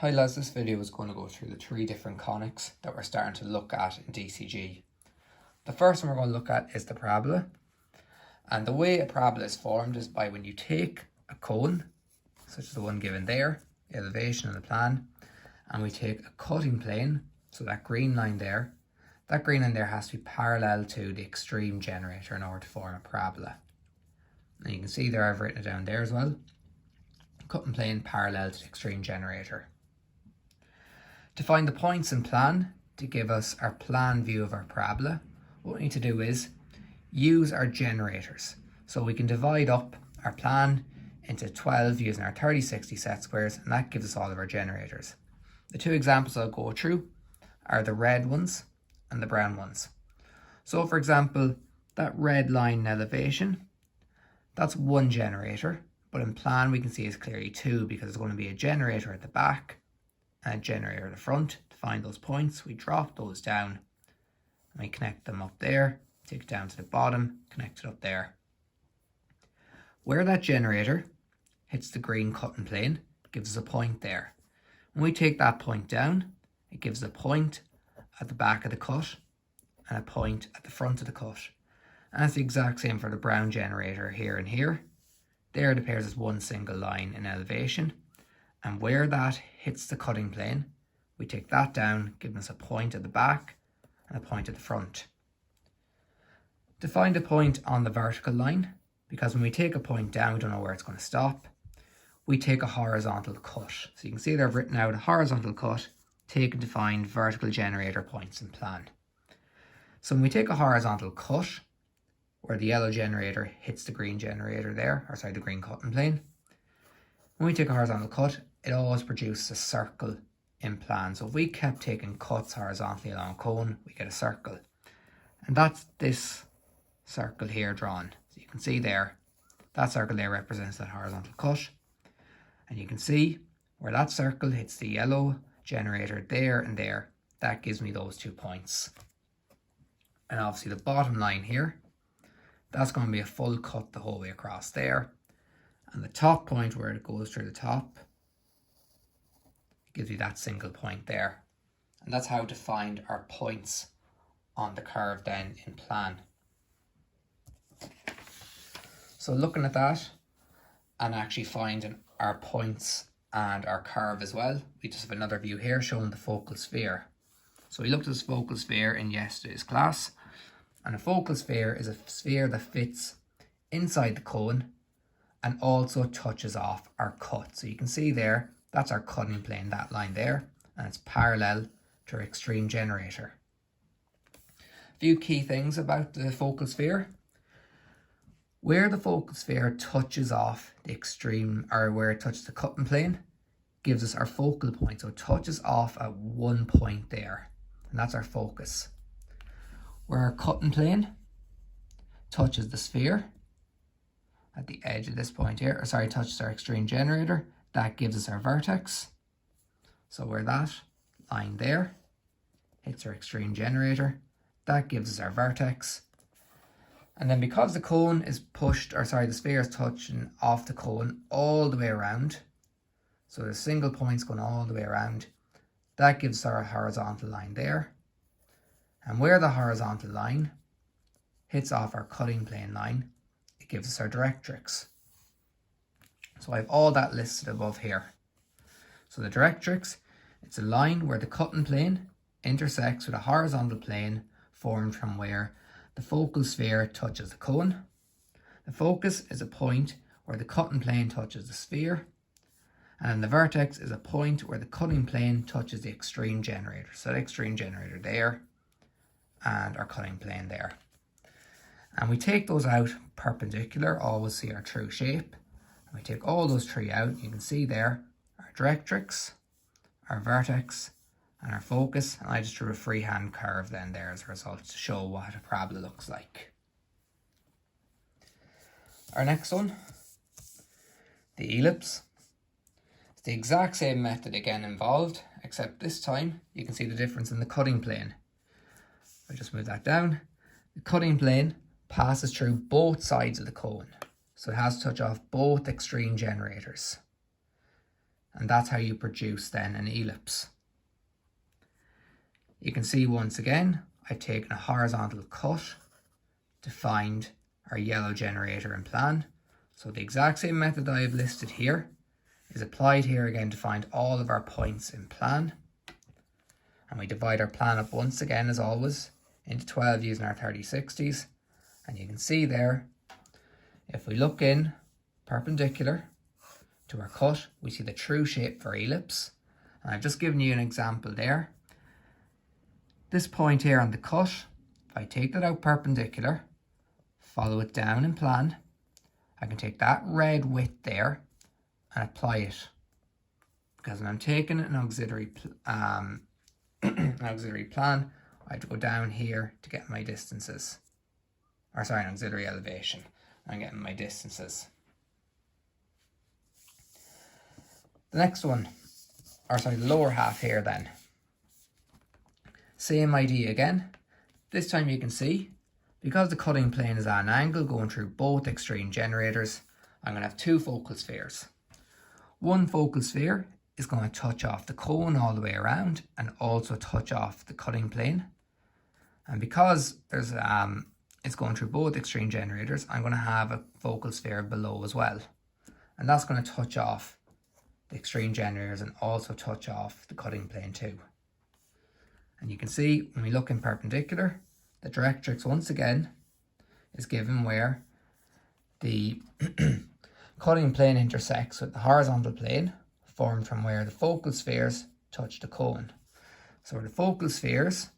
Hi lads, this video is going to go through the three different conics that we're starting to look at in DCG. The first one we're going to look at is the parabola. And the way a parabola is formed is by when you take a cone, such as the one given there, the elevation and the plan, and we take a cutting plane, so that green line there has to be parallel to the extreme generator in order to form a parabola. And you can see there I've written it down there as well. Cutting plane parallel to the extreme generator. To find the points in plan to give us our plan view of our parabola, what we need to do is use our generators. So we can divide up our plan into 12 using our 30/60 set squares, and that gives us all of our generators. The two examples I'll go through are the red ones and the brown ones. So for example, that red line in elevation, that's one generator, but in plan we can see it's clearly two because there's going to be a generator at the back and a generator at the front. To find those points, we drop those down and we connect them up there, take it down to the bottom, connect it up there. Where that generator hits the green cutting plane, it gives us a point there. When we take that point down, it gives a point at the back of the cut and a point at the front of the cut. And that's the exact same for the brown generator here and here. There it appears as one single line in elevation, and where that hits the cutting plane, we take that down, giving us a point at the back and a point at the front. To find a point on the vertical line, because when we take a point down, we don't know where it's going to stop, we take a horizontal cut. So you can see there I've written out a horizontal cut taken to find vertical generator points in plan. So when we take a horizontal cut, where the yellow generator hits the green generator there, or sorry, the green cutting plane. When we take a horizontal cut, it always produces a circle in plan. So if we kept taking cuts horizontally along a cone, we get a circle. And that's this circle here drawn. So you can see there, that circle there represents that horizontal cut. And you can see where that circle hits the yellow generator there and there, that gives me those 2 points. And obviously the bottom line here, that's going to be a full cut the whole way across there. And the top point where it goes through the top, it gives you that single point there. And that's how to find our points on the curve then in plan. So looking at that and actually finding our points and our curve as well, we just have another view here showing the focal sphere. So we looked at this focal sphere in yesterday's class. And a focal sphere is a sphere that fits inside the cone and also touches off our cut. So you can see there, that's our cutting plane, that line there, and it's parallel to our extreme generator. A few key things about the focal sphere. Where the focal sphere touches off the extreme, or where it touches the cutting plane, gives us our focal point. So it touches off at one point there, and that's our focus. Where our cutting plane touches the sphere at the edge of this point here, or sorry, touches our extreme generator, that gives us our vertex. So where that line there hits our extreme generator, that gives us our vertex. And then because the cone is pushed, or sorry, the sphere is touching off the cone all the way around, so the single point's going all the way around, that gives our horizontal line there. And where the horizontal line hits off our cutting plane line, it gives us our directrix. So I have all that listed above here. So the directrix, it's a line where the cutting plane intersects with a horizontal plane formed from where the focal sphere touches the cone. The focus is a point where the cutting plane touches the sphere. And the vertex is a point where the cutting plane touches the extreme generator. So the extreme generator there, and our cutting plane there. And we take those out perpendicular, always see our true shape. And we take all those three out, you can see there our directrix, our vertex, and our focus. And I just drew a freehand curve then there as a result to show what a parabola looks like. Our next one, the ellipse. It's the exact same method again involved, except this time you can see the difference in the cutting plane. I just move that down. The cutting plane passes through both sides of the cone, so it has to touch off both extreme generators. And that's how you produce then an ellipse. You can see once again, I've taken a horizontal cut to find our yellow generator in plan. So the exact same method that I have listed here is applied here again to find all of our points in plan. And we divide our plan up once again, as always, into 12 using our 30/60s. And you can see there, if we look in perpendicular to our cut, we see the true shape for ellipse. And I've just given you an example there. This point here on the cut, if I take that out perpendicular, follow it down in plan, I can take that red width there and apply it. Because when I'm taking an auxiliary plan, I have to go down here to get my distances. Or sorry, an auxiliary elevation. I'm getting my distances. The next one, or sorry, the lower half here then. Same idea again. This time you can see, because the cutting plane is at an angle going through both extreme generators, I'm going to have two focal spheres. One focal sphere is going to touch off the cone all the way around and also touch off the cutting plane. And because there's it's going through both extreme generators, I'm going to have a focal sphere below as well. And that's going to touch off the extreme generators and also touch off the cutting plane too. And you can see when we look in perpendicular, the directrix once again is given where the cutting plane intersects with the horizontal plane formed from where the focal spheres touch the cone. So where the focal spheres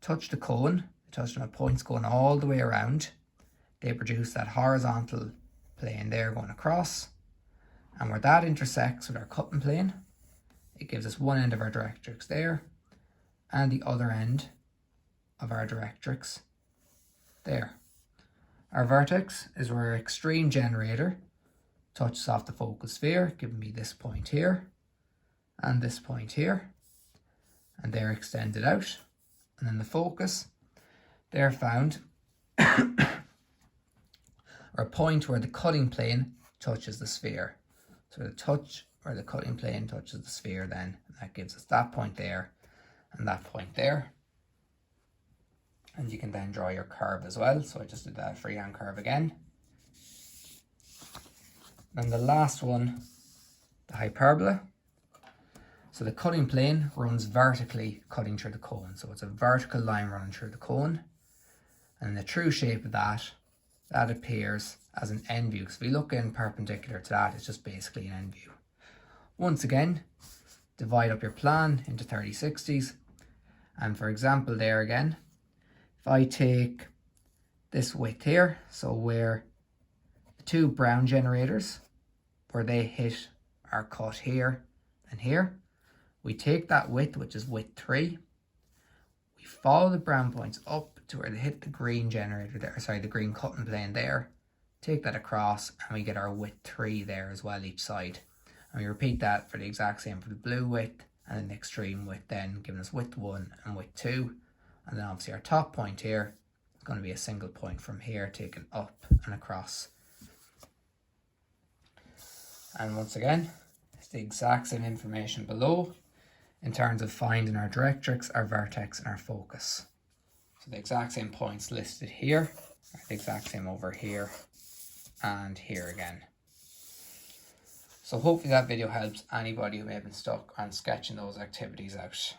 touch the cone, they touch them at points going all the way around, they produce that horizontal plane there going across. And where that intersects with our cutting plane, it gives us one end of our directrix there and the other end of our directrix there. Our vertex is where our extreme generator touches off the focal sphere, giving me this point here and this point here, and they're extended out. And then the focus, they're found or a point where the cutting plane touches the sphere. So the touch where the cutting plane touches the sphere then, and that gives us that point there and that point there. And you can then draw your curve as well. So I just did that freehand curve again. And the last one, the hyperbola. So the cutting plane runs vertically cutting through the cone. So it's a vertical line running through the cone. And the true shape of that appears as an end view. So if we look in perpendicular to that, it's just basically an end view. Once again, divide up your plan into 30/60s. And for example there again, if I take this width here, so where the two brown generators, where they hit our cut here and here, we take that width, which is width 3, we follow the brown points up to where they hit the green generator there, sorry, the green cutting plane there, take that across, and we get our width 3 there as well each side. And we repeat that for the exact same for the blue width and then the extreme width then, giving us width 1 and width 2. And then obviously our top point here is going to be a single point from here taken up and across. And once again, it's the exact same information below in terms of finding our directrix, our vertex and our focus. So the exact same points listed here are the exact same over here and here again. So hopefully that video helps anybody who may have been stuck on sketching those activities out.